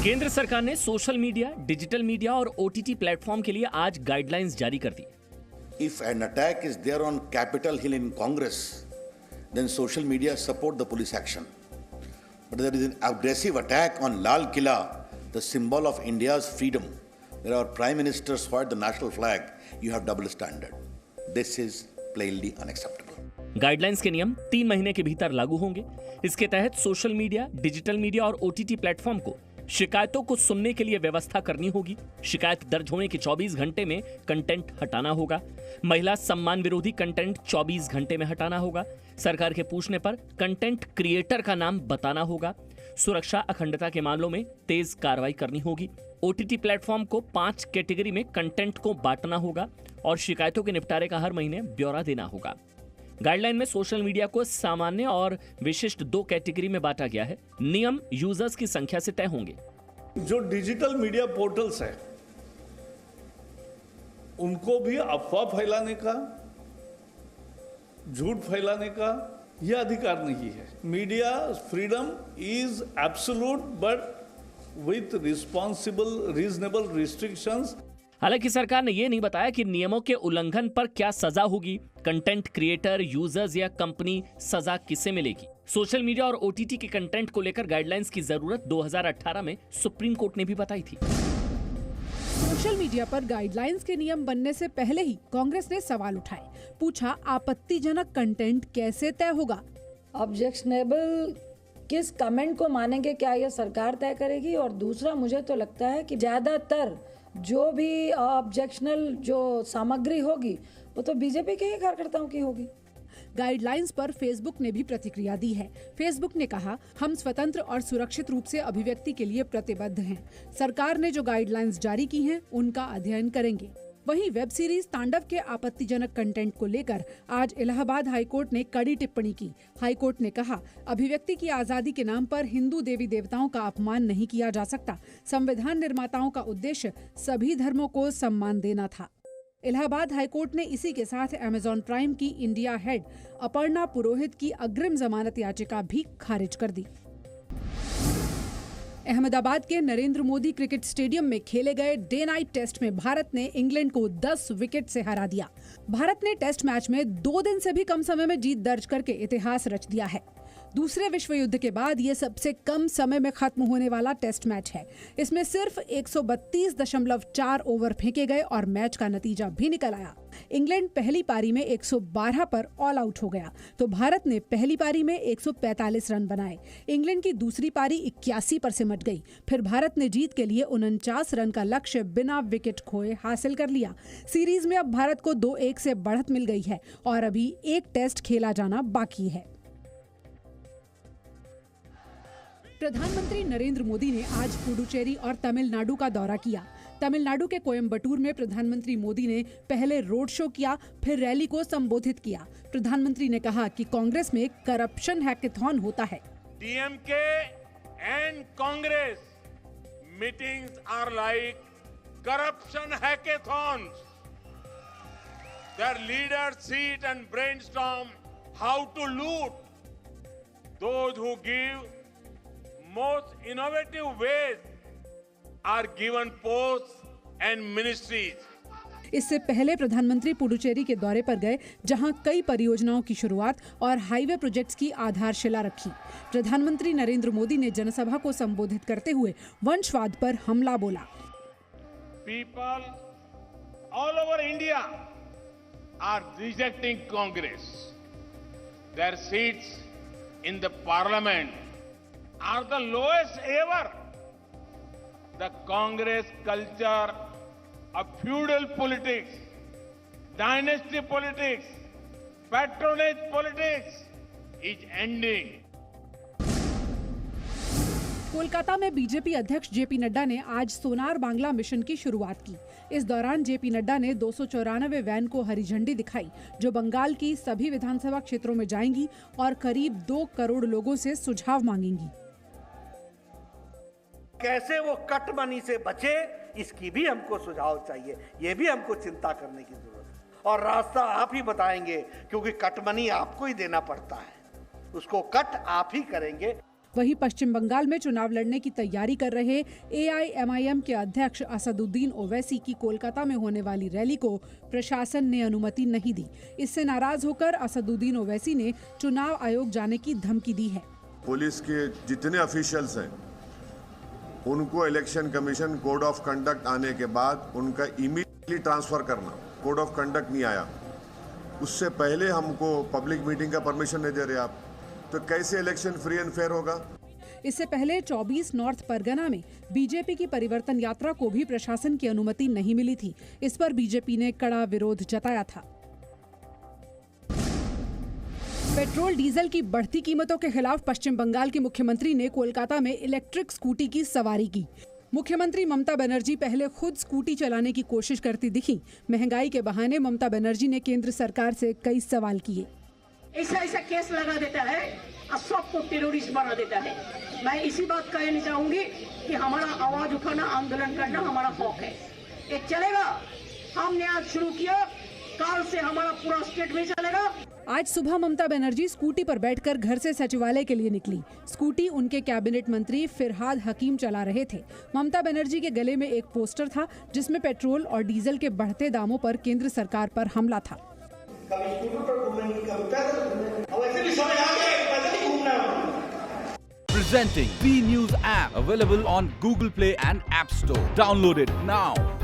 केंद्र सरकार ने सोशल मीडिया, डिजिटल मीडिया और ओटीटी प्लेटफॉर्म के लिए आज गाइडलाइंस जारी कर दी। If an attack is there on Capitol Hill in Congress, then social media support the police action. But there is an aggressive attack on Lal Killa, the symbol of India's freedom, where our Prime Minister swayed the national flag. You have double standard. This is plainly unacceptable. Guidelines के नियम 3 महीने के भीतर लागू होंगे। इसके तहत social media, digital media और ओटीटी प्लेटफॉर्म को शिकायतों को सुनने के लिए व्यवस्था करनी होगी। शिकायत दर्ज होने के 24 घंटे में कंटेंट हटाना होगा। महिला सम्मान विरोधी कंटेंट 24 घंटे में हटाना होगा। सरकार के पूछने पर कंटेंट क्रिएटर का नाम बताना होगा। सुरक्षा अखंडता के मामलों में तेज कार्रवाई करनी होगी। ओटीटी प्लेटफॉर्म को 5 कैटेगरी में कंटेंट को बांटना होगा और शिकायतों के निपटारे का हर महीने ब्यौरा देना होगा। गाइडलाइन में सोशल मीडिया को सामान्य और विशिष्ट 2 कैटेगरी में बांटा गया है। नियम यूजर्स की संख्या से तय होंगे। जो डिजिटल मीडिया पोर्टल्स है उनको भी अफवाह फैलाने का, झूठ फैलाने का यह अधिकार नहीं है। Media freedom is absolute but with responsible reasonable restrictions. हालांकि सरकार ने यह नहीं बताया कि नियमों के उल्लंघन पर क्या सजा होगी। कंटेंट क्रिएटर, यूजर्स या कंपनी सजा किसे मिलेगी। सोशल मीडिया और ओटीटी के कंटेंट को लेकर गाइडलाइंस की जरूरत 2018 में सुप्रीम कोर्ट ने भी बताई थी। सोशल मीडिया पर गाइडलाइंस के नियम बनने से पहले ही कांग्रेस ने सवाल उठाए। पूछा, आपत्तिजनक कंटेंट कैसे तय होगा? ऑब्जेक्शनेबल किस कमेंट को मानेंगे, क्या यह सरकार तय करेगी? और दूसरा, मुझे तो लगता है कि ज्यादातर जो भी ऑब्जेक्शनल जो सामग्री होगी वो तो बीजेपी के ही कार्यकर्ताओं की होगी। गाइडलाइंस पर फेसबुक ने भी प्रतिक्रिया दी है। फेसबुक ने कहा, हम स्वतंत्र और सुरक्षित रूप से अभिव्यक्ति के लिए प्रतिबद्ध हैं। सरकार ने जो गाइडलाइंस जारी की हैं, उनका अध्ययन करेंगे। वहीं वेब सीरीज तांडव के आपत्तिजनक कंटेंट को लेकर आज इलाहाबाद हाईकोर्ट ने कड़ी टिप्पणी की। हाईकोर्ट ने कहा, अभिव्यक्ति की आजादी के नाम पर हिंदू देवी देवताओं का अपमान नहीं किया जा सकता। संविधान निर्माताओं का उद्देश्य सभी धर्मों को सम्मान देना था। इलाहाबाद हाईकोर्ट ने इसी के साथ अमेजॉन प्राइम की इंडिया हेड अपर्णा पुरोहित की अग्रिम जमानत याचिका भी खारिज कर दी। अहमदाबाद के नरेंद्र मोदी क्रिकेट स्टेडियम में खेले गए डे नाइट टेस्ट में भारत ने इंग्लैंड को 10 विकेट से हरा दिया। भारत ने टेस्ट मैच में 2 दिन से भी कम समय में जीत दर्ज करके इतिहास रच दिया है। दूसरे विश्व युद्ध के बाद ये सबसे कम समय में खत्म होने वाला टेस्ट मैच है। इसमें सिर्फ 132.4 ओवर फेंके गए और मैच का नतीजा भी निकल आया। इंग्लैंड पहली पारी में 112 पर ऑल आउट हो गया, तो भारत ने पहली पारी में 145 रन बनाए। इंग्लैंड की दूसरी पारी 81 पर सिमट गई। फिर भारत ने जीत के लिए 49 रन का लक्ष्य बिना विकेट खोए हासिल कर लिया। सीरीज में अब भारत को 2-1 से बढ़त मिल गई है और अभी एक टेस्ट खेला जाना बाकी है। प्रधानमंत्री नरेंद्र मोदी ने आज पुडुचेरी और तमिलनाडु का दौरा किया। तमिलनाडु के कोयम्बटूर में प्रधानमंत्री मोदी ने पहले रोड शो किया, फिर रैली को संबोधित किया। प्रधानमंत्री ने कहा कि कांग्रेस में करप्शन हैकेथॉन होता है। DMK and Congress meetings are like corruption hackathons. Their leaders sit and brainstorm how to loot. Those who give most innovative ways are given posts and ministries. इससे पहले प्रधानमंत्री पुडुचेरी के दौरे पर गए, जहां कई परियोजनाओं की शुरुआत और हाईवे प्रोजेक्ट्स की आधारशिला रखी। प्रधानमंत्री नरेंद्र मोदी ने जनसभा को संबोधित करते हुए वंशवाद पर हमला बोला। People all over India are rejecting Congress. Their seats in the parliament are the lowest ever. The Congress culture of feudal politics, dynasty politics, patronage politics is ending. Kolkata में बीजेपी अध्यक्ष जेपी नड्डा ने आज सोनार बांग्ला मिशन की शुरुआत की। इस दौरान JP Nadda ने 294 वैन को हरी झंडी दिखाई, जो बंगाल की सभी विधानसभा क्षेत्रों में जाएंगी और करीब 2 करोड़ लोगों से सुझाव मांगेंगी। कैसे वो कट मनी से बचे, इसकी भी हमको सुझाव चाहिए। ये भी हमको चिंता करने की जरूरत है और रास्ता आप ही बताएंगे, क्योंकि कट मनी आपको ही देना पड़ता है। उसको कट आप ही करेंगे। वहीं पश्चिम बंगाल में चुनाव लड़ने की तैयारी कर रहे AIMIM के अध्यक्ष असदुद्दीन ओवैसी की कोलकाता में होने वाली रैली को प्रशासन ने अनुमति नहीं दी। इससे नाराज होकर असदुद्दीन ओवैसी ने चुनाव आयोग जाने की धमकी दी है। पुलिस के जितने ऑफिशियल्स हैं उनको election commission code of conduct आने के बाद उनका इमीडिएटली ट्रांसफर करना। कोड ऑफ कंडक्ट नहीं आया, उससे पहले हमको पब्लिक मीटिंग का परमिशन नहीं दे रहे आप, तो कैसे इलेक्शन फ्री एंड फेयर होगा? इससे पहले 24 नॉर्थ परगना में बीजेपी की परिवर्तन यात्रा को भी प्रशासन की अनुमति नहीं मिली थी। इस पर बीजेपी ने कड़ा विरोध जताया था। पेट्रोल डीजल की बढ़ती कीमतों के खिलाफ पश्चिम बंगाल के मुख्यमंत्री ने कोलकाता में इलेक्ट्रिक स्कूटी की सवारी की। मुख्यमंत्री ममता बनर्जी पहले खुद स्कूटी चलाने की कोशिश करती दिखी। महंगाई के बहाने ममता बनर्जी ने केंद्र सरकार से कई सवाल किए। ऐसा केस लगा देता है और सबको टेररिस्ट बना देता है। मैं इसी बात कहना चाहूंगी कि हमारा आवाज उठाना, आंदोलन करना हमारा हक है। ये चलेगा, हमने आज शुरू किया, काल से हमारा पूरा स्टेट में चलेगा। आज सुबह ममता बनर्जी स्कूटी पर बैठकर घर से सचिवालय के लिए निकली। स्कूटी उनके कैबिनेट मंत्री फिरहाद हकीम चला रहे थे। ममता बनर्जी के गले में एक पोस्टर था जिसमें पेट्रोल और डीजल के बढ़ते दामों पर केंद्र सरकार पर हमला था। Presenting B News app, available on Google Play and App Store. Download it now.